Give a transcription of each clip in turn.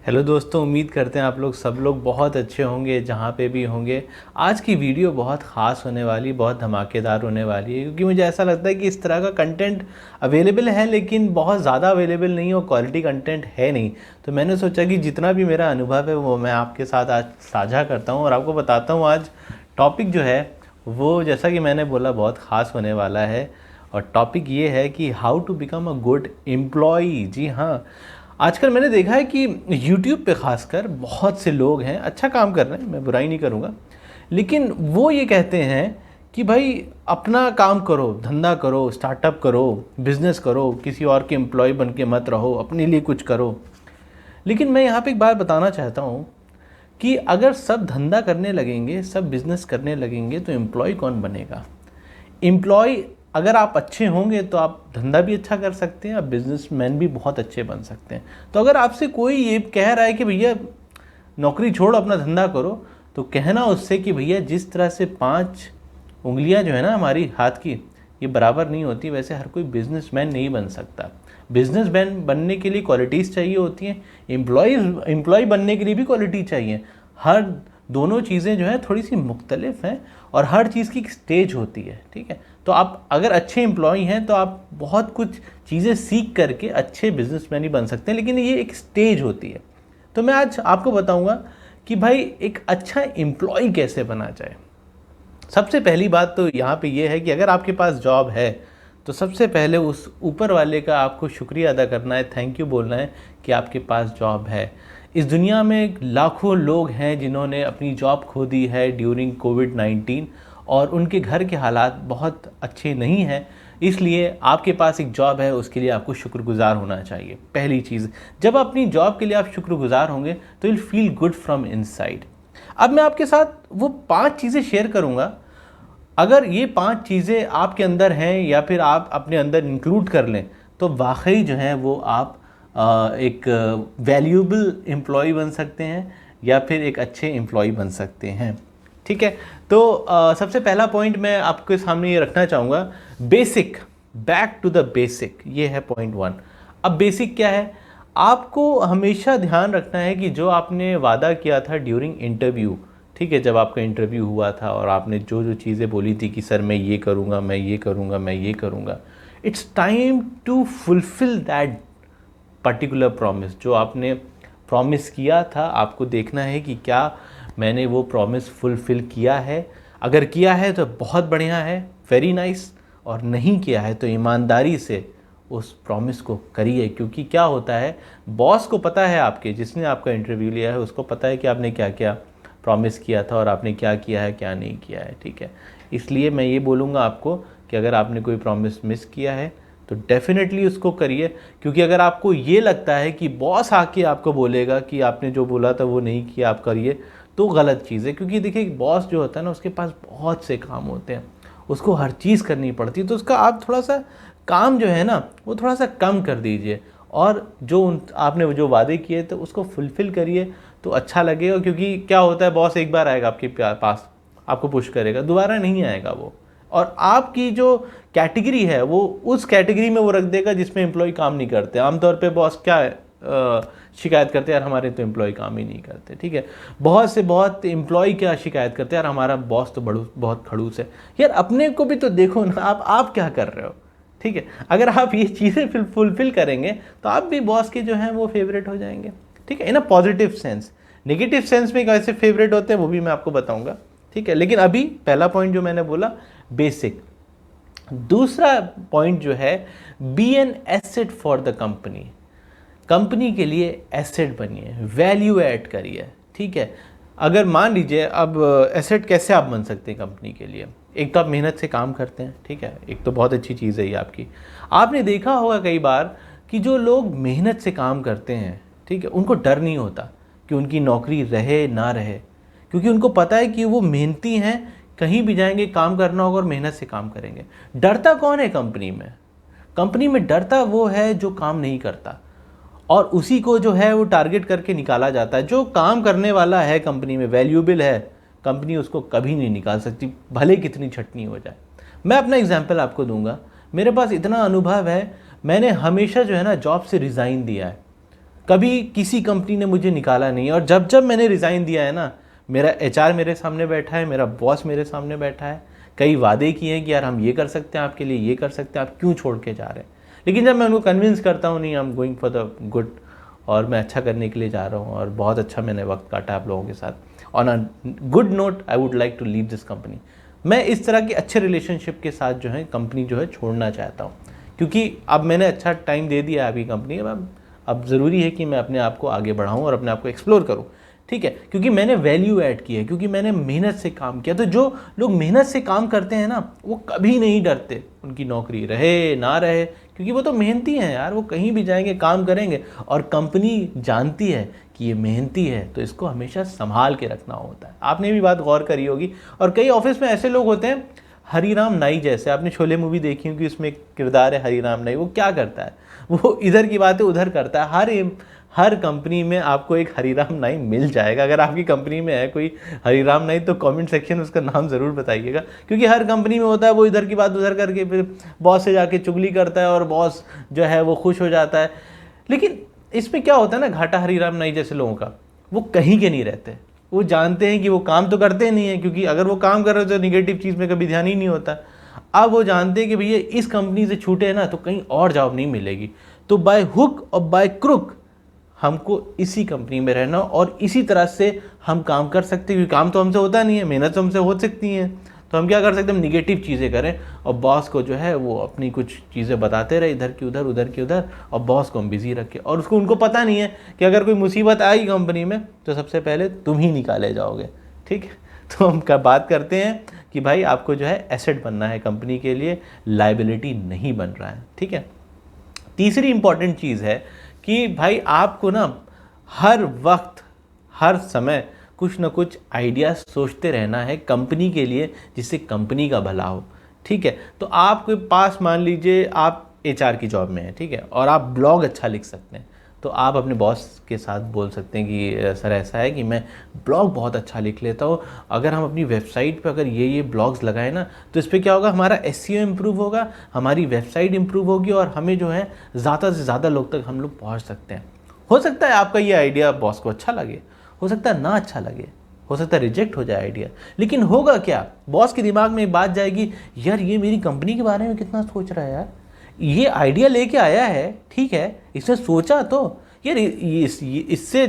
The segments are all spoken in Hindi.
हेलो दोस्तों, उम्मीद करते हैं आप लोग सब लोग बहुत अच्छे होंगे जहाँ पे भी होंगे। आज की वीडियो बहुत ख़ास होने वाली, बहुत धमाकेदार होने वाली है, क्योंकि मुझे ऐसा लगता है कि इस तरह का कंटेंट अवेलेबल है लेकिन बहुत ज़्यादा अवेलेबल नहीं और क्वालिटी कंटेंट है नहीं। तो मैंने सोचा कि जितना भी मेरा अनुभव है वो मैं आपके साथ आज साझा करता हूँ और आपको बताता हूँ। आज टॉपिक जो है वो, जैसा कि मैंने बोला, बहुत ख़ास होने वाला है। और टॉपिक ये है कि how to become a good employee. जी हाँ, आजकल मैंने देखा है कि यूट्यूब पे खासकर बहुत से लोग हैं, अच्छा काम कर रहे हैं, मैं बुराई नहीं करूँगा, लेकिन वो ये कहते हैं कि भाई अपना काम करो, धंधा करो, स्टार्टअप करो, बिजनेस करो, किसी और के एम्प्लॉय बन के मत रहो, अपने लिए कुछ करो। लेकिन मैं यहाँ पे एक बात बताना चाहता हूँ कि अगर सब धंधा करने लगेंगे, सब बिजनेस करने लगेंगे, तो एम्प्लॉय कौन बनेगा? एम्प्लॉय अगर आप अच्छे होंगे तो आप धंधा भी अच्छा कर सकते हैं, आप बिजनेसमैन भी बहुत अच्छे बन सकते हैं। तो अगर आपसे कोई ये कह रहा है कि भैया नौकरी छोड़ अपना धंधा करो, तो कहना उससे कि भैया जिस तरह से 5 उंगलियां जो है ना हमारी हाथ की, ये बराबर नहीं होती, वैसे हर कोई बिजनेसमैन नहीं बन सकता। बिजनेसमैन बनने के लिए क्वालिटीज़ चाहिए होती हैं, एम्प्लॉय बनने के लिए भी क्वालिटी चाहिए। हर दोनों चीज़ें जो है थोड़ी सी मुख्तलिफ हैं और हर चीज़ की एक स्टेज होती है, ठीक है। तो आप अगर अच्छे एम्प्लॉय हैं तो आप बहुत कुछ चीज़ें सीख करके अच्छे बिजनेसमैन ही बन सकते हैं, लेकिन ये एक स्टेज होती है। तो मैं आज आपको बताऊंगा कि भाई एक अच्छा एम्प्लॉय कैसे बना जाए। सबसे पहली बात तो यहाँ पे ये है कि अगर आपके पास जॉब है तो सबसे पहले उस ऊपर वाले का आपको शुक्रिया अदा करना है, थैंक यू बोलना है कि आपके पास जॉब है। इस दुनिया में लाखों लोग हैं जिन्होंने अपनी जॉब खो दी है ड्यूरिंग कोविड-19 और उनके घर के हालात बहुत अच्छे नहीं हैं। इसलिए आपके पास एक जॉब है, उसके लिए आपको शुक्रगुजार होना चाहिए। पहली चीज़, जब अपनी जॉब के लिए आप शुक्रगुजार होंगे तो will feel good from inside. अब मैं आपके साथ वो 5 चीज़ें शेयर करूँगा। अगर ये 5 चीज़ें आपके अंदर हैं या फिर आप अपने अंदर इंक्लूड कर लें तो वाकई जो है वो आप एक वैल्यूएबल एम्प्लॉय बन सकते हैं या फिर एक अच्छे एम्प्लॉय बन सकते हैं, ठीक है। तो सबसे पहला पॉइंट मैं आपके सामने ये रखना चाहूँगा, basic, back to the basic, ये है पॉइंट 1। अब बेसिक क्या है? आपको हमेशा ध्यान रखना है कि जो आपने वादा किया था ड्यूरिंग इंटरव्यू, ठीक है, जब आपका इंटरव्यू हुआ था और आपने जो जो चीज़ें बोली थी कि सर मैं ये करूँगा, मैं ये करूँगा, मैं ये करूँगा, it's time to fulfil that particular promise. जो आपने प्रॉमिस किया था, आपको देखना है कि क्या मैंने वो प्रॉमिस फुलफिल किया है। अगर किया है तो बहुत बढ़िया है, वेरी नाइस, और नहीं किया है तो ईमानदारी से उस प्रॉमिस को करिए। क्योंकि क्या होता है, बॉस को पता है, आपके जिसने आपका इंटरव्यू लिया है उसको पता है कि आपने क्या क्या प्रॉमिस किया था और आपने क्या किया है, क्या नहीं किया है, ठीक है। इसलिए मैं ये बोलूँगा आपको कि अगर आपने कोई प्रॉमिस मिस किया है तो डेफिनेटली उसको करिए। क्योंकि अगर आपको ये लगता है कि बॉस आके आपको बोलेगा कि आपने जो बोला था वो नहीं किया, आप करिए, तो गलत चीज़ है। क्योंकि देखिए, बॉस जो होता है ना, उसके पास बहुत से काम होते हैं, उसको हर चीज़ करनी पड़ती है। तो उसका आप थोड़ा सा काम जो है ना वो थोड़ा सा कम कर दीजिए और जो आपने जो वादे किए थे उसको फुलफ़िल करिए तो अच्छा लगेगा। क्योंकि क्या होता है, बॉस एक बार आएगा आपके पास, आपको पुश करेगा, दोबारा नहीं आएगा वो, और आपकी जो कैटेगरी है वो उस कैटेगरी में वो रख देगा जिसमें एम्प्लॉय काम नहीं करते। आमतौर पे बॉस क्या है, शिकायत करते हैं, यार हमारे तो एम्प्लॉय काम ही नहीं करते, ठीक है। बहुत एम्प्लॉय क्या शिकायत करते हैं, यार हमारा बॉस तो बहुत खड़ूस है। यार अपने को भी तो देखो ना, आप क्या कर रहे हो, ठीक है। अगर आप ये चीज़ें फुलफिल करेंगे तो आप भी बॉस के जो हैं वो फेवरेट हो जाएंगे, ठीक है, in a positive sense. Negative sense में कैसे फेवरेट होते हैं वो भी मैं आपको बताऊंगा, ठीक है। लेकिन अभी पहला पॉइंट जो मैंने बोला, बेसिक। दूसरा पॉइंट जो है, be an asset for the company. Company के लिए एसेट बनिए, वैल्यू ऐड करिए, ठीक है। अगर मान लीजिए, अब एसेट कैसे आप बन सकते हैं कंपनी के लिए? एक तो आप मेहनत से काम करते हैं, ठीक है, एक तो बहुत अच्छी चीज़ है ये आपकी। आपने देखा होगा कई बार कि जो लोग मेहनत से काम करते हैं, ठीक है, उनको डर नहीं होता कि उनकी नौकरी रहे ना रहे, क्योंकि उनको पता है कि वो मेहनती हैं, कहीं भी जाएंगे काम करना होगा और मेहनत से काम करेंगे। डरता कौन है कंपनी में? कंपनी में डरता वो है जो काम नहीं करता, और उसी को जो है वो टारगेट करके निकाला जाता है। जो काम करने वाला है कंपनी में, वैल्यूएबल है, कंपनी उसको कभी नहीं निकाल सकती, भले कितनी छटनी हो जाए। मैं अपना एग्जांपल आपको दूंगा, मेरे पास इतना अनुभव है, मैंने हमेशा जो है ना जॉब से रिज़ाइन दिया है। कभी किसी कंपनी ने मुझे निकाला नहीं। और जब जब मैंने रिज़ाइन दिया है ना, मेरा एचआर मेरे सामने बैठा है, मेरा बॉस मेरे सामने बैठा है, कई वादे किए हैं कि यार हम ये कर सकते हैं आपके लिए, ये कर सकते हैं, आप क्यों छोड़ के जा रहे हैं। लेकिन जब मैं उनको कन्विंस करता हूँ नहीं, I am going for the good, और मैं अच्छा करने के लिए जा रहा हूँ और बहुत अच्छा मैंने वक्त काटा आप लोगों के साथ, on a good note I would like to leave this company, मैं इस तरह के अच्छे रिलेशनशिप के साथ जो है कंपनी जो है छोड़ना चाहता हूँ। क्योंकि अब मैंने अच्छा टाइम दे दिया है अभी कंपनी में, अब ज़रूरी है कि मैं अपने आप को आगे बढ़ाऊँ और अपने आप को एक्सप्लोर करूँ, ठीक है, क्योंकि मैंने वैल्यू ऐड की है, क्योंकि मैंने मेहनत से काम किया। तो जो लोग मेहनत से काम करते हैं ना, वो कभी नहीं डरते, उनकी नौकरी रहे ना रहे, क्योंकि वो तो मेहनती हैं यार, वो कहीं भी जाएंगे काम करेंगे, और कंपनी जानती है कि ये मेहनती है, तो इसको हमेशा संभाल के रखना होता है। आपने भी बात गौर करी होगी। और कई ऑफिस में ऐसे लोग होते हैं, हरीराम नाई जैसे, आपने शोले मूवी देखी होगी, उसमें एक किरदार है हरीराम नाई, वो क्या करता है, वो इधर की बातें उधर करता है। हर कंपनी में आपको एक हरीराम नाई मिल जाएगा। अगर आपकी कंपनी में है कोई हरीराम नाई, तो कमेंट सेक्शन में उसका नाम ज़रूर बताइएगा, क्योंकि हर कंपनी में होता है, वो इधर की बात उधर करके फिर बॉस से जाके चुगली करता है और बॉस जो है वो खुश हो जाता है। लेकिन इसमें क्या होता है ना, घाटा हरीराम नाई जैसे लोगों का, वो कहीं के नहीं रहते, वो जानते हैं कि वो काम तो करते नहीं है, क्योंकि अगर वो काम कर रहे तो निगेटिव चीज़ में कभी ध्यान ही नहीं होता। अब वो जानते हैं कि भैया इस कंपनी से छूटे हैं ना तो कहीं और जॉब नहीं मिलेगी, तो बाय हुक और बाय क्रुक हमको इसी कंपनी में रहना, और इसी तरह से हम काम कर सकते हैं, क्योंकि काम तो हमसे होता नहीं है, मेहनत तो हमसे हो सकती है, तो हम क्या कर सकते हैं, हम निगेटिव चीज़ें करें और बॉस को जो है वो अपनी कुछ चीज़ें बताते रहे, इधर की उधर उधर की उधर, और बॉस को हम बिजी रखें, और उसको उनको पता नहीं है कि अगर कोई मुसीबत आएगी कंपनी में तो सबसे पहले तुम ही निकाले जाओगे, ठीक है। तो हम बात करते हैं कि भाई आपको जो है एसेट बनना है कंपनी के लिए, लाइबिलिटी नहीं बन रहा है, ठीक है। तीसरी इंपॉर्टेंट चीज़ है कि भाई आपको ना हर वक्त हर समय कुछ ना कुछ आइडिया सोचते रहना है कंपनी के लिए, जिससे कंपनी का भला हो, ठीक है। तो आपके पास मान लीजिए आप एचआर की जॉब में हैं, ठीक है, और आप ब्लॉग अच्छा लिख सकते हैं, तो आप अपने बॉस के साथ बोल सकते हैं कि सर ऐसा है कि मैं ब्लॉग बहुत अच्छा लिख लेता हूँ, अगर हम अपनी वेबसाइट पे अगर ये ब्लॉग्स लगाएं ना तो इस पर क्या होगा, हमारा एसईओ इम्प्रूव होगा, हमारी वेबसाइट इम्प्रूव होगी, और हमें जो है ज़्यादा से ज़्यादा लोग तक हम लोग पहुँच सकते हैं। हो सकता है आपका ये आइडिया बॉस को अच्छा लगे, हो सकता है ना अच्छा लगे, हो सकता है रिजेक्ट हो जाए आइडिया, लेकिन होगा क्या, बॉस के दिमाग में एक बात जाएगी, यार ये मेरी कंपनी के बारे में कितना सोच रहा है यार, ये आइडिया लेके आया है, ठीक है, इसने सोचा तो यार इससे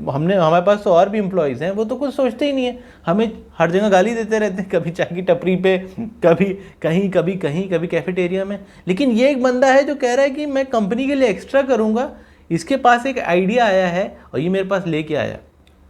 हमने, हमारे पास तो और भी एम्प्लॉयज़ हैं, वो तो कुछ सोचते ही नहीं है, हमें हर जगह गाली देते रहते हैं, कभी चाय की टपरी पे, कभी कहीं, कभी कहीं, कभी कैफेटेरिया में। लेकिन ये एक बंदा है जो कह रहा है कि मैं कंपनी के लिए एक्स्ट्रा करूँगा, इसके पास एक आइडिया आया है और ये मेरे पास लेके आया,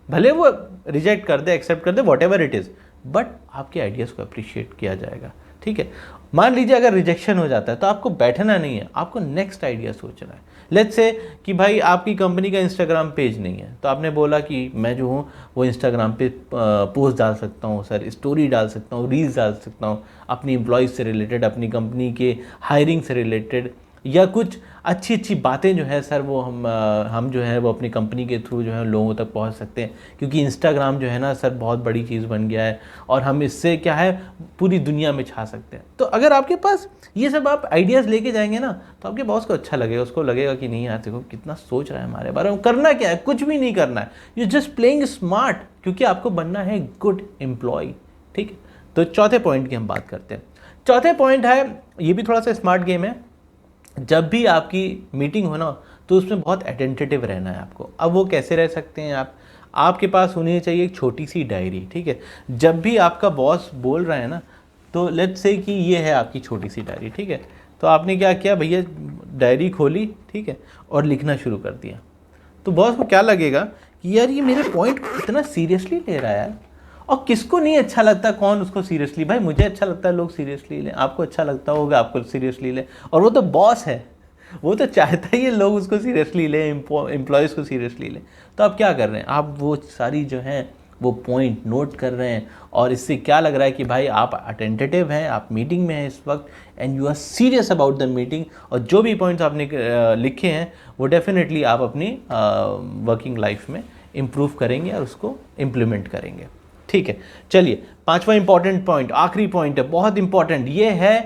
भले वो रिजेक्ट कर दे, एक्सेप्ट कर दे, whatever it is, but आपके आइडियाज़ को अप्रिशिएट किया जाएगा, ठीक है। मान लीजिए अगर रिजेक्शन हो जाता है तो आपको बैठना नहीं है, आपको नेक्स्ट आइडिया सोचना है। लेट्स से कि भाई आपकी कंपनी का इंस्टाग्राम पेज नहीं है, तो आपने बोला कि मैं जो हूँ वो इंस्टाग्राम पे पोस्ट डाल सकता हूँ सर, स्टोरी डाल सकता हूँ, रील्स डाल सकता हूँ अपनी एम्प्लॉयज़ से रिलेटेड, अपनी कंपनी के हायरिंग से रिलेटेड, या कुछ अच्छी अच्छी बातें जो है सर वो हम जो है वो अपनी कंपनी के थ्रू जो है लोगों तक पहुंच सकते हैं, क्योंकि इंस्टाग्राम जो है ना सर बहुत बड़ी चीज़ बन गया है और हम इससे क्या है पूरी दुनिया में छा सकते हैं। तो अगर आपके पास ये सब आप आइडियाज़ लेके जाएंगे ना तो आपके बॉस को अच्छा लगेगा, उसको लगेगा कि नहीं यार देखो कितना सोच रहा है हमारे बारे में। करना क्या है, कुछ भी नहीं करना है, यू जस्ट प्लेइंग स्मार्ट, क्योंकि आपको बनना है गुड एम्प्लॉय, ठीक है। तो चौथे पॉइंट की हम बात करते हैं। चौथे पॉइंट है, ये भी थोड़ा सा स्मार्ट गेम है, जब भी आपकी मीटिंग हो ना तो उसमें बहुत अटेंटिव रहना है आपको। अब वो कैसे रह सकते हैं आप, आपके पास होनी चाहिए एक छोटी सी डायरी, ठीक है। जब भी आपका बॉस बोल रहा है ना तो लेट्स से कि ये है आपकी छोटी सी डायरी, ठीक है, तो आपने क्या किया भैया, डायरी खोली, ठीक है, और लिखना शुरू कर दिया। तो बॉस को क्या लगेगा कि यार ये मेरे पॉइंट को इतना सीरियसली ले रहा है यार, और किसको नहीं अच्छा लगता, कौन उसको सीरियसली, भाई मुझे अच्छा लगता है लोग सीरियसली लें, आपको अच्छा लगता होगा आपको सीरियसली लें, और वो तो बॉस है, वो तो चाहता ही है लोग उसको सीरियसली लें, एम्प्लॉयज़ को सीरियसली लें। तो आप क्या कर रहे हैं, आप वो सारी जो हैं वो पॉइंट नोट कर रहे हैं, और इससे क्या लग रहा है कि भाई आप अटेंटिव हैं, आप मीटिंग में हैं इस वक्त, and you are serious about the meeting, और जो भी पॉइंट्स आपने लिखे हैं वो डेफिनेटली आप अपनी वर्किंग लाइफ में इम्प्रूव करेंगे और उसको इम्प्लीमेंट करेंगे, ठीक है। चलिए पांचवा इंपॉर्टेंट पॉइंट, आखिरी पॉइंट है, बहुत इंपॉर्टेंट, ये है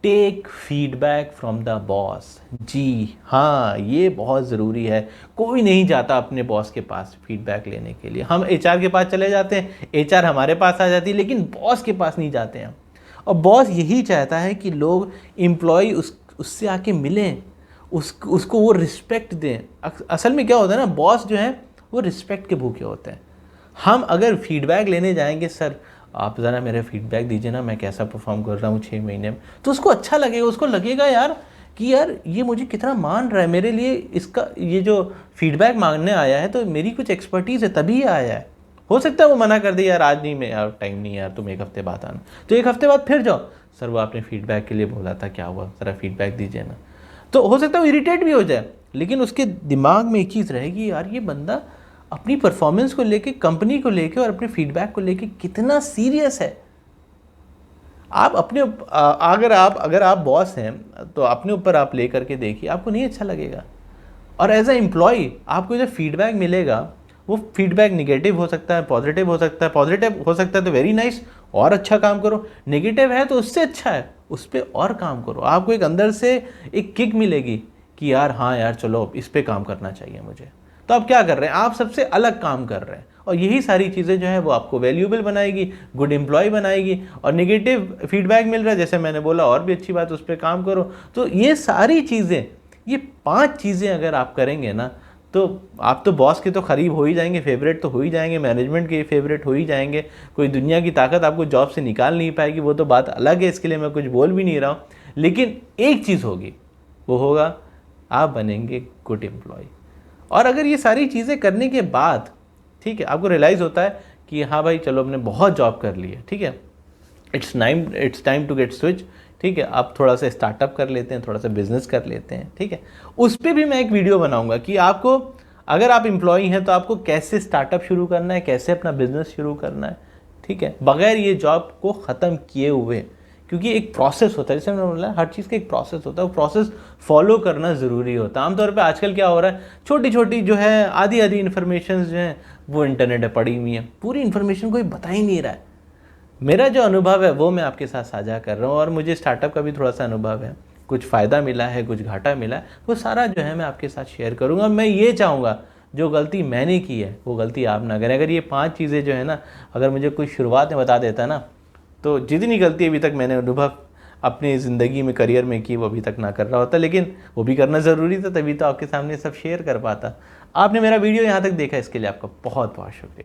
take feedback from the boss. जी हाँ, ये बहुत ज़रूरी है। कोई नहीं जाता अपने बॉस के पास फीडबैक लेने के लिए। हम एचआर के पास चले जाते हैं, एचआर हमारे पास आ जाती है, लेकिन बॉस के पास नहीं जाते हैं। और बॉस यही चाहता है कि लोग एम्प्लॉय उससे आके मिलें, उसको वो रिस्पेक्ट दें। असल में क्या होता है ना, बॉस जो है वो रिस्पेक्ट के भूखे होते हैं। हम अगर फीडबैक लेने जाएंगे, सर आप ज़रा मेरा फीडबैक दीजिए ना, मैं कैसा परफॉर्म कर रहा हूँ 6 महीने में, तो उसको अच्छा लगेगा। उसको लगेगा यार कि यार ये मुझे कितना मान रहा है, मेरे लिए इसका ये जो फीडबैक मांगने आया है तो मेरी कुछ एक्सपर्टीज़ है तभी आया है। हो सकता है वो मना कर दे, यार आज नहीं, मैं यार टाइम नहीं, यार तुम 1 हफ्ते बाद आना। तो 1 हफ्ते बाद फिर जाओ, सर वो आपने फीडबैक के लिए बोला था, क्या हुआ, ज़रा फीडबैक दीजिए ना। तो हो सकता है वो इरिटेट भी हो जाए, लेकिन उसके दिमाग में एक चीज़ रहेगी, यार ये बंदा अपनी परफॉर्मेंस को लेके, कंपनी को लेके और अपने फीडबैक को लेके कितना सीरियस है। आप अपने अगर आप बॉस हैं तो अपने ऊपर आप ले करके देखिए, आपको नहीं अच्छा लगेगा। और एज ए एम्प्लॉय आपको जो फीडबैक मिलेगा वो फीडबैक निगेटिव हो सकता है, पॉजिटिव हो सकता है। पॉजिटिव हो सकता है तो वेरी नाइस, और अच्छा काम करो। नेगेटिव है तो उससे अच्छा है, उस पर और काम करो। आपको एक अंदर से एक किक मिलेगी कि यार हाँ यार चलो इस पर काम करना चाहिए मुझे। तो आप क्या कर रहे हैं, आप सबसे अलग काम कर रहे हैं। और यही सारी चीज़ें जो है वो आपको वैल्यूएबल बनाएगी, गुड एम्प्लॉय बनाएगी। और नेगेटिव फीडबैक मिल रहा है, जैसे मैंने बोला, और भी अच्छी बात, उस पर काम करो। तो ये सारी चीज़ें, ये 5 चीज़ें अगर आप करेंगे ना, तो आप तो बॉस के तो करीब हो ही जाएंगे, फेवरेट तो हो ही जाएंगे, मैनेजमेंट के फेवरेट हो ही जाएंगे। कोई दुनिया की ताकत आपको जॉब से निकाल नहीं पाएगी, वो तो बात अलग है, इसके लिए मैं कुछ बोल भी नहीं रहा हूँ। लेकिन एक चीज़ होगी, वो होगा आप बनेंगे गुड एम्प्लॉय। और अगर ये सारी चीज़ें करने के बाद, ठीक है, आपको रियलाइज़ होता है कि हाँ भाई चलो हमने बहुत जॉब कर ली है, ठीक है, it's time to get switch, ठीक है, आप थोड़ा सा स्टार्टअप कर लेते हैं, थोड़ा सा बिजनेस कर लेते हैं, ठीक है। उस पर भी मैं एक वीडियो बनाऊंगा कि आपको, अगर आप एम्प्लॉई हैं तो आपको कैसे स्टार्टअप शुरू करना है, कैसे अपना बिजनेस शुरू करना है, ठीक है, बगैर ये जॉब को ख़त्म किए हुए। क्योंकि एक प्रोसेस होता है, जैसे मैंने बोला हर चीज़ का एक प्रोसेस होता है, वो प्रोसेस फॉलो करना ज़रूरी होता है। आमतौर पे आजकल क्या हो रहा है, छोटी छोटी जो है आधी इन्फॉर्मेशन जो है वो इंटरनेट पे पड़ी हुई है, पूरी इन्फॉर्मेशन कोई बता ही नहीं रहा है। मेरा जो अनुभव है वो मैं आपके साथ साझा कर रहा हूँ, और मुझे स्टार्टअप का भी थोड़ा सा अनुभव है, कुछ फ़ायदा मिला है, कुछ घाटा मिला है, वो सारा जो है मैं आपके साथ शेयर करूँगा। मैं ये चाहूँगा जो गलती मैंने की है वो गलती आप ना करें। अगर ये 5 चीज़ें जो है ना, अगर मुझे कोई शुरुआत में बता देता ना, तो जितनी गलती अभी तक मैंने अनुभव अपनी ज़िंदगी में, करियर में की, वो अभी तक ना कर रहा होता। लेकिन वो भी करना ज़रूरी था, तभी तो आपके सामने सब शेयर कर पाता। आपने मेरा वीडियो यहाँ तक देखा, इसके लिए आपका बहुत बहुत शुक्रिया।